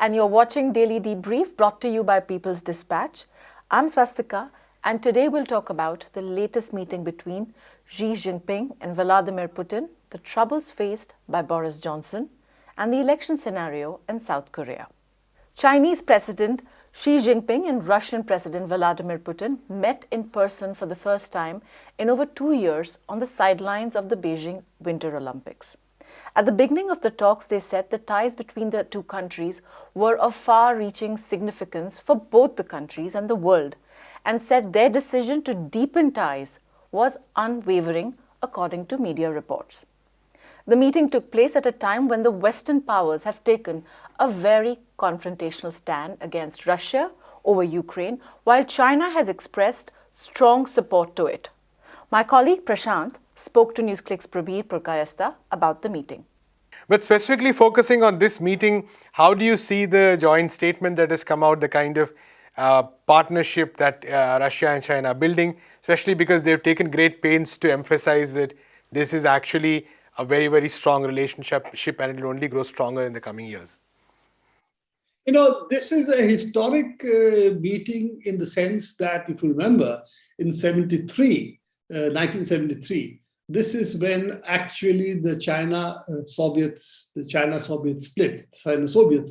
and you're watching Daily Debrief brought to you by People's Dispatch. I'm Swastika, and today we'll talk about the latest meeting between Xi Jinping and Vladimir Putin, the troubles faced by Boris Johnson, and the election scenario in South Korea. Chinese President Xi Jinping and Russian President Vladimir Putin met in person for the first time in over 2 years on the sidelines of the Beijing Winter Olympics. At the beginning of the talks, they said the ties between the two countries were of far-reaching significance for both the countries and the world, and said their decision to deepen ties was unwavering, according to media reports. The meeting took place at a time when the Western powers have taken a very confrontational stand against Russia over Ukraine, while China has expressed strong support to it. My colleague Prashant spoke to NewsClick's Prabir Purkayastha about the meeting. But specifically focusing on this meeting, how do you see the joint statement that has come out, the kind of partnership that Russia and China are building, especially because they've taken great pains to emphasize that this is actually a very, very strong relationship and it will only grow stronger in the coming years? You know, this is a historic meeting in the sense that, if you remember, in 1973, this is when actually the China-Soviet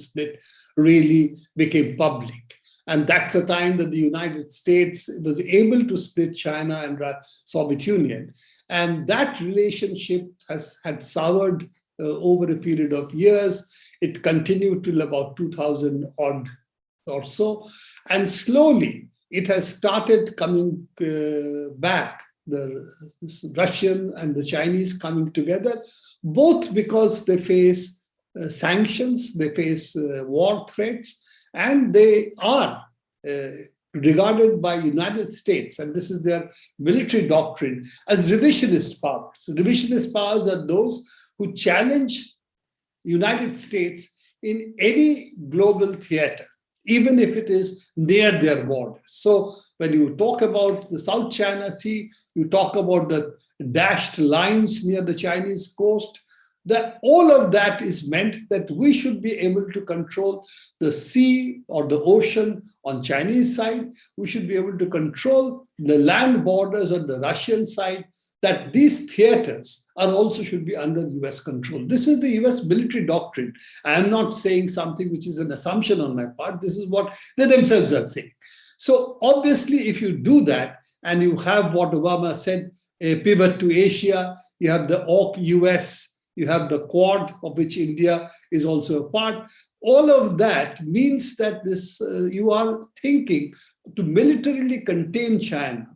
split really became public. And that's the time that the United States was able to split China and the Soviet Union. And that relationship had soured over a period of years. It continued till about 2000 odd or so. And slowly it has started coming back. The Russian and the Chinese coming together, both because they face sanctions, they face war threats, and they are regarded by United States, and this is their military doctrine, as revisionist powers. Revisionist powers are those who challenge United States in any global theater, even if it is near their borders. So when you talk about the South China Sea, you talk about the dashed lines near the Chinese coast, that all of that is meant that we should be able to control the sea or the ocean on Chinese side. We should be able to control the land borders on the Russian side, that these theaters are also should be under US control. This is the US military doctrine. I am not saying something which is an assumption on my part. This is what they themselves are saying. So obviously, if you do that, and you have what Obama said, a pivot to Asia, you have the AUK-US, you have the Quad, of which India is also a part. All of that means that this you are thinking to militarily contain China.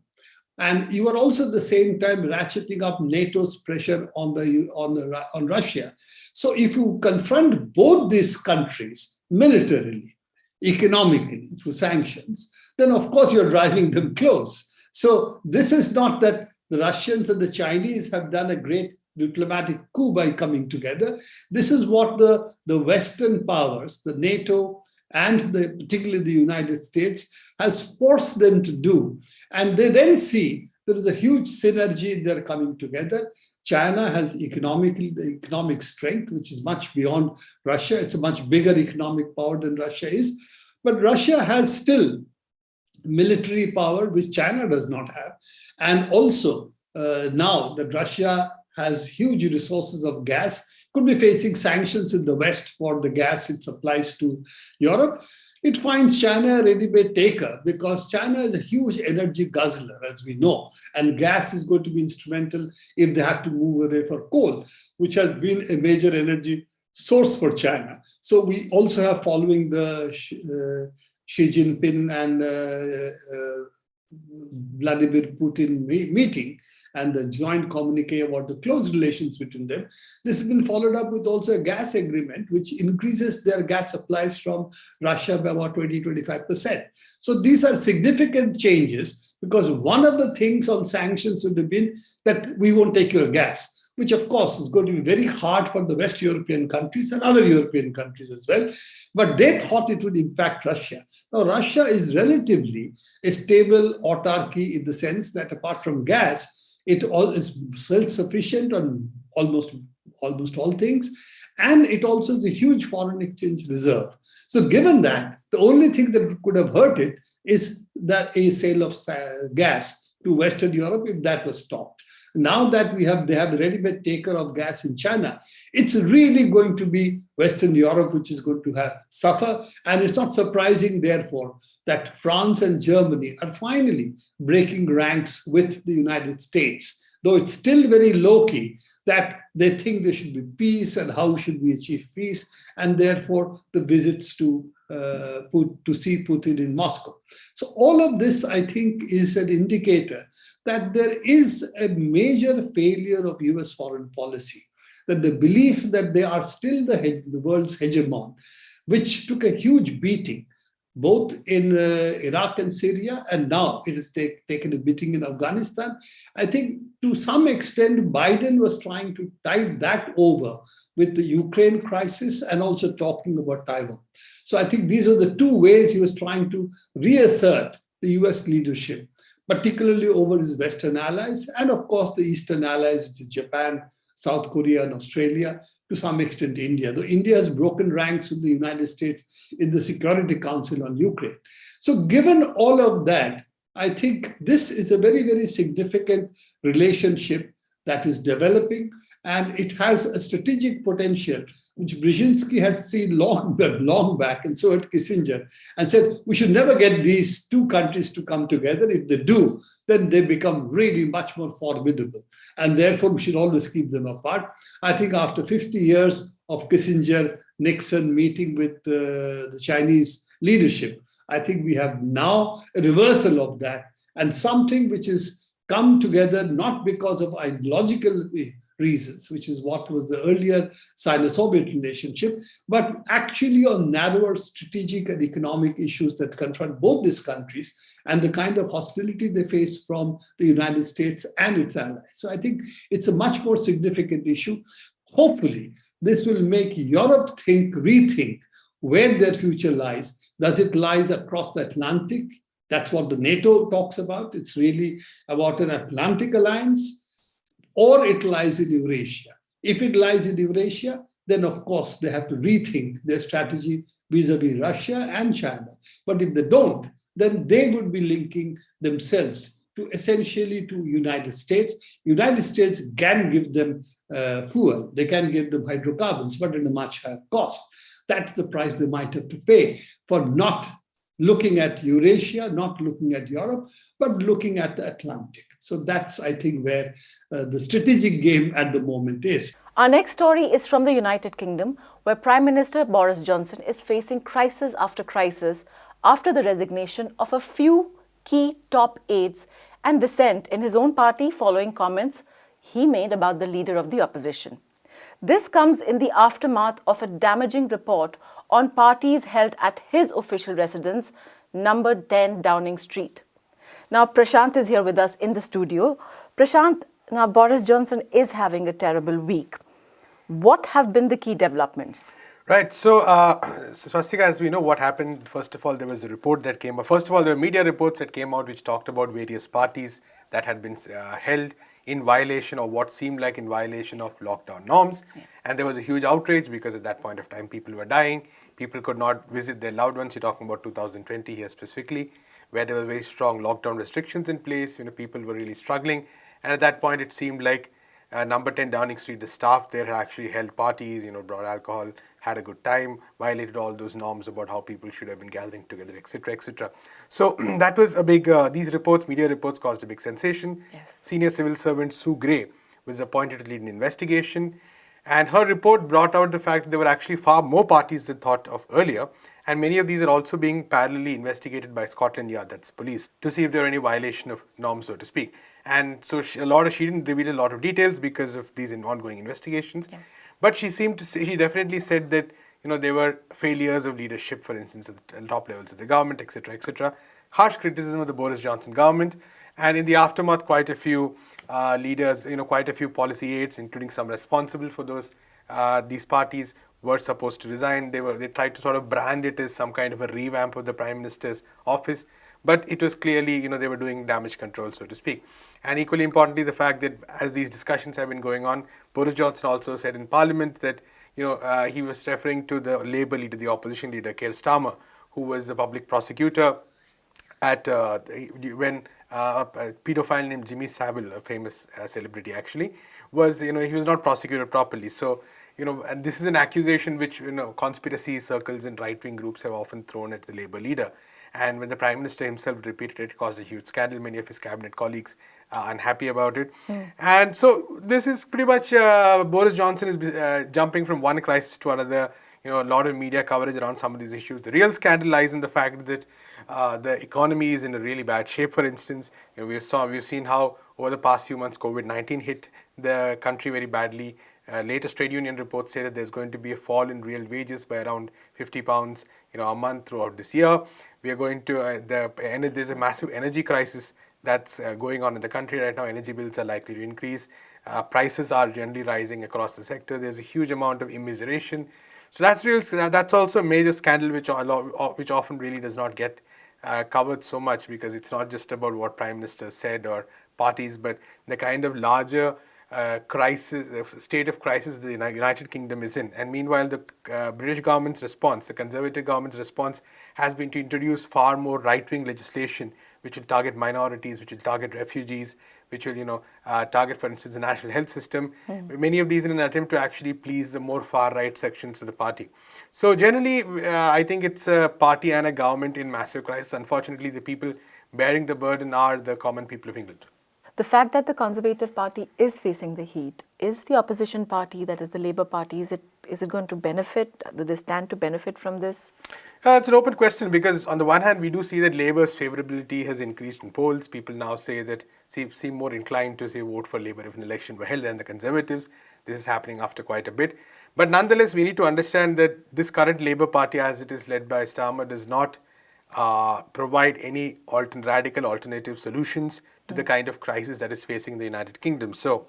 And you are also at the same time ratcheting up NATO's pressure on Russia. So if you confront both these countries militarily, economically, through sanctions, then of course you're driving them close. So this is not that the Russians and the Chinese have done a great diplomatic coup by coming together. This is what the Western powers, the NATO, and particularly the United States, has forced them to do. And they then see there is a huge synergy. They're coming together. China has economic strength, which is much beyond Russia. It's a much bigger economic power than Russia is. But Russia has still military power, which China does not have. And also now that Russia has huge resources of gas, could be facing sanctions in the West for the gas it supplies to Europe. It finds China a ready-made taker because China is a huge energy guzzler, as we know, and gas is going to be instrumental if they have to move away for coal, which has been a major energy source for China. So we also have, following the Xi Jinping and Vladimir Putin meeting and the joint communique about the close relations between them, this has been followed up with also a gas agreement, which increases their gas supplies from Russia by about 20-25%. So these are significant changes, because one of the things on sanctions would have been that we won't take your gas, which of course is going to be very hard for the West European countries and other European countries as well. But they thought it would impact Russia. Now, Russia is relatively a stable autarky in the sense that apart from gas, it is self-sufficient on almost all things. And it also is a huge foreign exchange reserve. So given that, the only thing that could have hurt it is that a sale of gas to Western Europe if that was stopped. Now that they have the ready-made taker of gas in China, it's really going to be Western Europe which is going to suffer. And it's not surprising, therefore, that France and Germany are finally breaking ranks with the United States, though it's still very low-key, that they think there should be peace and how should we achieve peace, and therefore the visits to see Putin in Moscow. So all of this, I think, is an indicator that there is a major failure of US foreign policy, that the belief that they are still the world's hegemon, which took a huge beating, both in Iraq and Syria, and now it has taken a beating in Afghanistan. I think to some extent, Biden was trying to tide that over with the Ukraine crisis and also talking about Taiwan. So I think these are the two ways he was trying to reassert the US leadership, particularly over his Western allies, and of course the Eastern allies, which is Japan, South Korea, and Australia, to some extent India, though India has broken ranks with the United States in the Security Council on Ukraine. So given all of that, I think this is a very, very significant relationship that is developing, and it has a strategic potential, which Brzezinski had seen long back, and so had Kissinger, and said, we should never get these two countries to come together. If they do, then they become really much more formidable. And therefore, we should always keep them apart. I think after 50 years of Kissinger-Nixon meeting with the Chinese leadership, I think we have now a reversal of that, and something which has come together not because of ideological reasons, which is what was the earlier Sino-Soviet relationship, but actually on narrower strategic and economic issues that confront both these countries and the kind of hostility they face from the United States and its allies. So I think it's a much more significant issue. Hopefully, this will make Europe rethink where their future lies. Does it lies across the Atlantic? That's what the NATO talks about. It's really about an Atlantic alliance, or it lies in Eurasia. If it lies in Eurasia, then of course they have to rethink their strategy vis-a-vis Russia and China. But if they don't, then they would be linking themselves to essentially to United States. United States can give them fuel, they can give them hydrocarbons, but at a much higher cost. That's the price they might have to pay for not looking at Eurasia, not looking at Europe, but looking at the Atlantic. So that's, I think, where the strategic game at the moment is. Our next story is from the United Kingdom, where Prime Minister Boris Johnson is facing crisis after crisis after the resignation of a few key top aides and dissent in his own party following comments he made about the leader of the opposition. This comes in the aftermath of a damaging report on parties held at his official residence, number 10 Downing Street. Now, Prashant is here with us in the studio. Prashant, now Boris Johnson is having a terrible week. What have been the key developments? Right. So, Swastika, as we know, what happened, first of all, there was a report that came out. First of all, there were media reports that came out which talked about various parties that had been held in violation, or what seemed like in violation of lockdown norms. Yeah. And there was a huge outrage because at that point of time, people were dying. People could not visit their loved ones. You're talking about 2020 here specifically, where there were very strong lockdown restrictions in place. People were really struggling. And at that point, it seemed like number 10 Downing Street, the staff there had actually held parties, brought alcohol, had a good time, violated all those norms about how people should have been gathering together, etc., etc. So that was a big, these reports, media reports, caused a big sensation. Yes. Senior civil servant Sue Gray was appointed to lead an investigation. And her report brought out the fact that there were actually far more parties than thought of earlier. And many of these are also being parallelly investigated by Scotland Yard, that's police, to see if there are any violation of norms, so to speak. And so she didn't reveal a lot of details because of these ongoing investigations. Yeah. But she definitely said that, there were failures of leadership, for instance, at the top levels of the government, etc., etc. Harsh criticism of the Boris Johnson government. And in the aftermath, quite a few leaders, quite a few policy aides, including some responsible for these parties, were supposed to resign. They tried to sort of brand it as some kind of a revamp of the Prime Minister's office. But it was clearly, they were doing damage control, so to speak. And equally importantly, the fact that as these discussions have been going on, Boris Johnson also said in Parliament that, he was referring to the Labour leader, the opposition leader, Keir Starmer, who was the public prosecutor at when a pedophile named Jimmy Savile, a famous celebrity actually, was he was not prosecuted properly. So and this is an accusation which conspiracy circles and right-wing groups have often thrown at the Labour leader. And when the Prime Minister himself repeated it, caused a huge scandal. Many of his cabinet colleagues are unhappy about it. And so this is pretty much Boris Johnson is jumping from one crisis to another. A lot of media coverage around some of these issues. The real scandal lies in the fact that the economy is in a really bad shape. For instance, we've seen how over the past few months COVID-19 hit the country very badly. Latest trade union reports say that there's going to be a fall in real wages by around £50, a month throughout this year. We are going to there's a massive energy crisis that's going on in the country right now. Energy bills are likely to increase. Prices are generally rising across the sector. There's a huge amount of immiseration. So that's also a major scandal which often really does not get covered so much, because it's not just about what Prime Minister said or parties, but the kind of larger state of crisis the United Kingdom is in. And meanwhile, the British government's response, the Conservative government's response, has been to introduce far more right-wing legislation which will target minorities, which will target refugees, which will target, for instance, the national health system. Many of these in an attempt to actually please the more far-right sections of the party. So generally, I think it's a party and a government in massive crisis. Unfortunately, the people bearing the burden are the common people of England. The fact that the Conservative Party is facing the heat, is the opposition party, that is the Labour Party, is it going to benefit? Do they stand to benefit from this? It's an open question, because on the one hand, we do see that Labour's favourability has increased in polls. People now seem more inclined to vote for Labour if an election were held than the Conservatives. This is happening after quite a bit. But nonetheless, we need to understand that this current Labour Party, as it is led by Starmer, does not provide any radical alternative solutions to the kind of crisis that is facing the United Kingdom. So,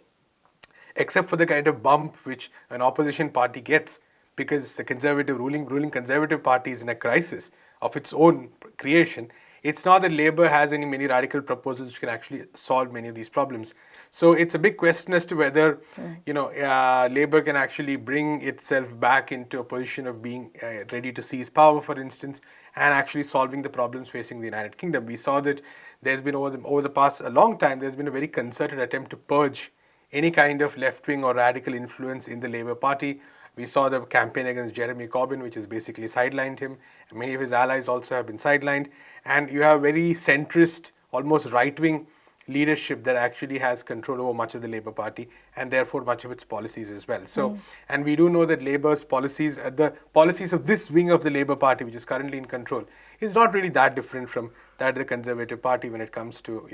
except for the kind of bump which an opposition party gets because the ruling Conservative Party is in a crisis of its own creation, it's not that Labour has many radical proposals which can actually solve many of these problems. So it's a big question as to whether Labour can actually bring itself back into a position of being ready to seize power, for instance, and actually solving the problems facing the United Kingdom. We saw that there's been over the past a long time, there's been a very concerted attempt to purge any kind of left-wing or radical influence in the Labour Party. We saw the campaign against Jeremy Corbyn, which has basically sidelined him. Many of his allies also have been sidelined. And you have very centrist, almost right-wing leadership that actually has control over much of the Labour Party and therefore much of its policies as well. So, and we do know that Labour's policies, the policies of this wing of the Labour Party, which is currently in control, is not really that different from that of the Conservative Party when it comes to,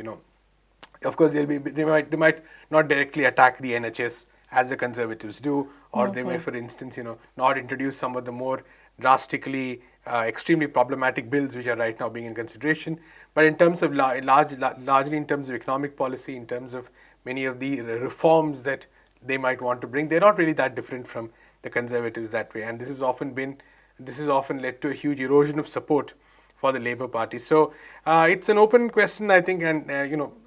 of course, they might not directly attack the NHS as the Conservatives do, or they may, for instance, not introduce some of the more drastically, extremely problematic bills which are right now being in consideration. But in terms of largely in terms of economic policy, in terms of many of the reforms that they might want to bring, they're not really that different from the Conservatives that way. And this has often led to a huge erosion of support for the Labour Party. So it's an open question, I think, and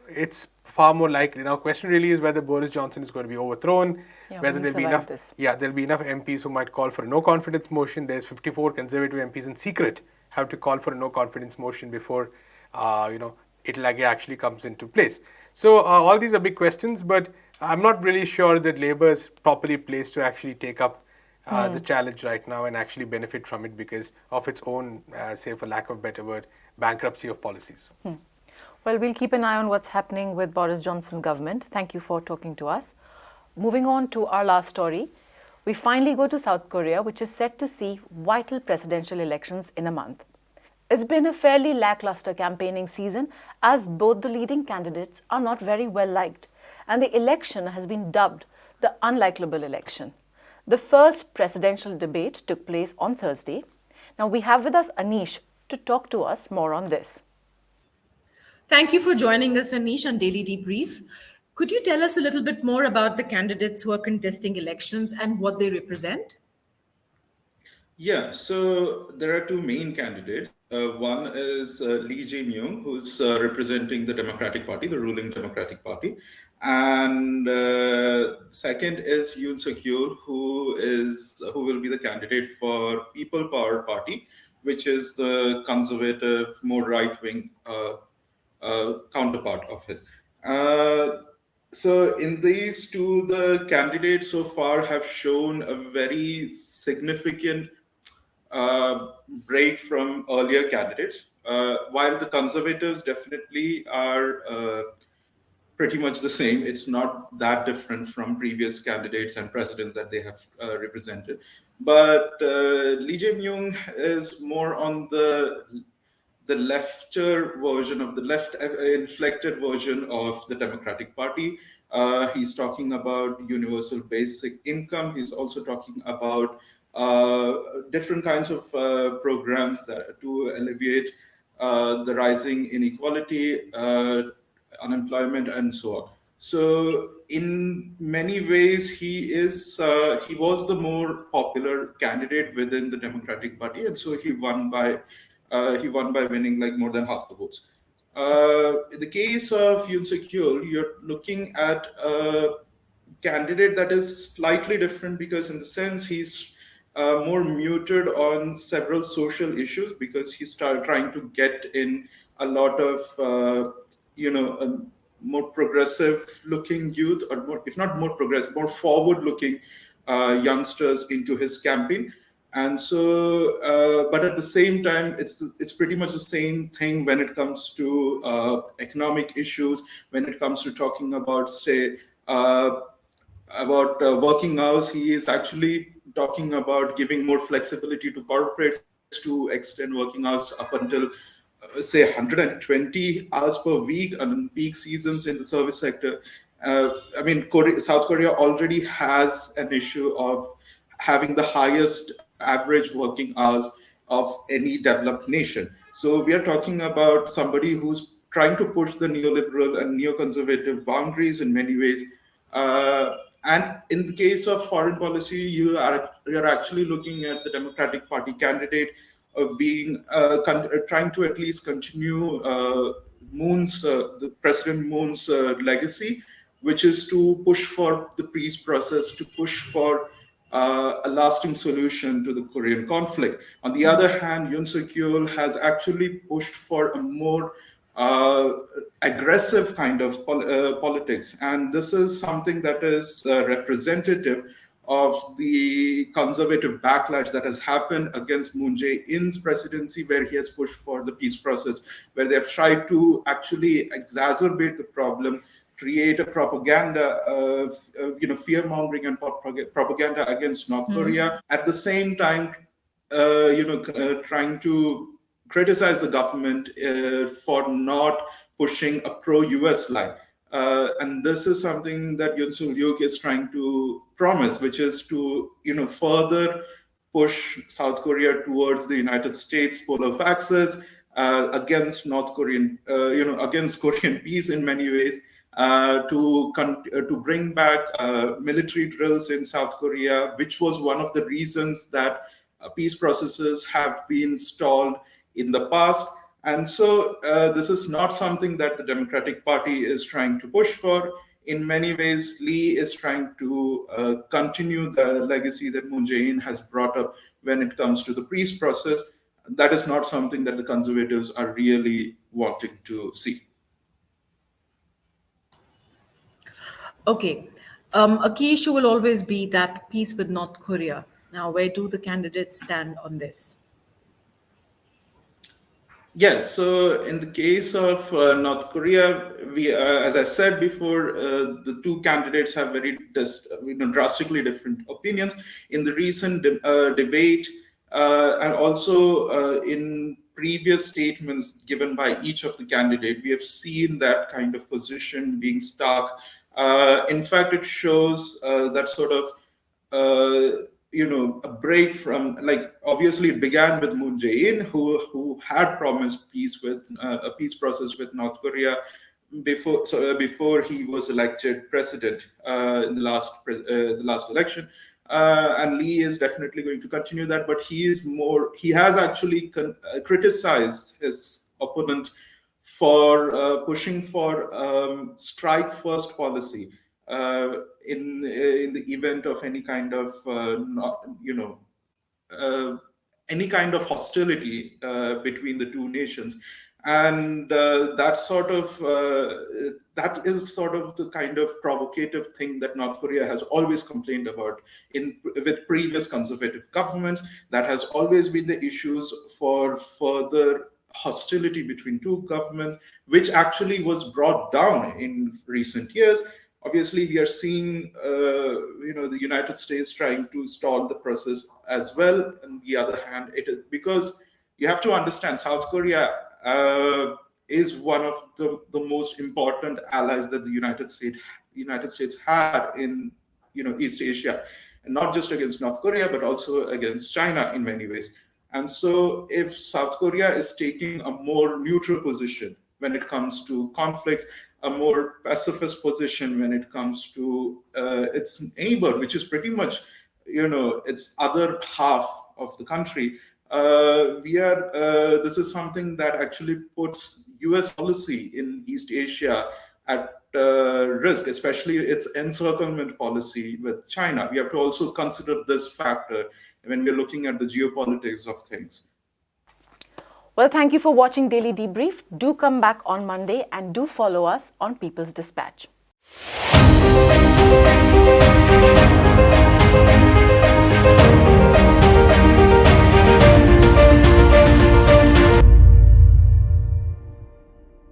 it's far more likely. Now, question really is whether Boris Johnson is going to be overthrown, whether there'll be enough. There'll be enough MPs who might call for a no confidence motion. There's 54 Conservative MPs in secret have to call for a no confidence motion before it actually comes into place. So all these are big questions, but I'm not really sure that Labour is properly placed to actually take up the challenge right now and actually benefit from it because of its own, say for lack of a better word, bankruptcy of policies. Well, we'll keep an eye on what's happening with Boris Johnson's government. Thank you for talking to us. Moving on to our last story, we finally go to South Korea, which is set to see vital presidential elections in a month. It's been a fairly lackluster campaigning season as both the leading candidates are not very well liked, and the election has been dubbed the unlikable election. The first presidential debate took place on Thursday. Now we have with us Anish to talk to us more on this. Thank you for joining us, Anish, on Daily Debrief. Could you tell us a little bit more about the candidates who are contesting elections and what they represent? Yeah, so there are two main candidates. One is Lee Jae-myung, who's representing the Democratic Party, the ruling Democratic Party, and second is Yoon Suk-yeol, who will be the candidate for People Power Party, which is the conservative, more right-wing counterpart of his. So in these two, the candidates so far have shown a very significant break from earlier candidates. While the conservatives definitely are pretty much the same, it's not that different from previous candidates and presidents that they have represented. But Lee Jae-myung is more on the lefter version of the left inflected version of the Democratic Party. He's talking about universal basic income. He's also talking about different kinds of programs that to alleviate the rising inequality, unemployment, and so on. So, in many ways, he was the more popular candidate within the Democratic Party, and so he won by winning like more than half the votes. In the case of Yoon Suk Yeol, you're looking at a candidate that is slightly different because, in the sense, he's more muted on several social issues because he started trying to get in a lot of more progressive looking youth, or more, if not more progressive, more forward looking youngsters into his campaign. And so but at the same time, it's pretty much the same thing when it comes to economic issues, when it comes to talking about, say, working hours. He is actually talking about giving more flexibility to corporates to extend working hours up until say 120 hours per week on peak seasons in the service sector. I mean, South Korea already has an issue of having the highest average working hours of any developed nation. So we are talking about somebody who's trying to push the neoliberal and neoconservative boundaries in many ways. And in the case of foreign policy, you're actually looking at the Democratic Party candidate being trying to at least continue the President Moon's legacy, which is to push for the peace process, to push for a lasting solution to the Korean conflict. On the other hand, Yoon Suk Yeol has actually pushed for a more aggressive kind of politics. And this is something that is representative of the conservative backlash that has happened against Moon Jae-in's presidency, where he has pushed for the peace process, where they have tried to actually exacerbate the problem, create a propaganda of fear mongering and propaganda against North Korea. At the same time, trying to criticize the government for not pushing a pro-US line. And this is something that Yoon Suk Yeol is trying to promise, which is to further push South Korea towards the United States pole of axis, against against Korean peace in many ways, to bring back military drills in South Korea, which was one of the reasons that peace processes have been stalled in the past. And so this is not something that the Democratic Party is trying to push for. In many ways, Lee is trying to continue the legacy that Moon Jae-in has brought up when it comes to the peace process. That is not something that the conservatives are really wanting to see. Okay. A key issue will always be that peace with North Korea. Now, where do the candidates stand on this? Yes, so in the case of North Korea, as I said before, the two candidates have very drastically different opinions. In the recent debate, and also in previous statements given by each of the candidate, we have seen that kind of position being stuck. In fact, it shows that sort of a break from, like, obviously it began with Moon Jae-in, who had promised peace with a peace process with North Korea before he was elected president in the last election. and Lee is definitely going to continue that. But he has actually criticized his opponent for pushing for strike first policy in the event of any kind of any kind of hostility between the two nations. And that is sort of the kind of provocative thing that North Korea has always complained about with previous conservative governments. That has always been the issues for further hostility between two governments, which actually was brought down in recent years. Obviously, we are seeing, the United States trying to stall the process as well. On the other hand, it is because you have to understand South Korea is one of the most important allies that the United States had in East Asia, and not just against North Korea, but also against China in many ways. And so if South Korea is taking a more neutral position when it comes to conflicts, a more pacifist position when it comes to its neighbor, which is pretty much, its other half of the country, this is something that actually puts US policy in East Asia at risk, especially its encirclement policy with China. We have to also consider this factor when we're looking at the geopolitics of things. Well, thank you for watching Daily Debrief. Do come back on Monday and do follow us on People's Dispatch.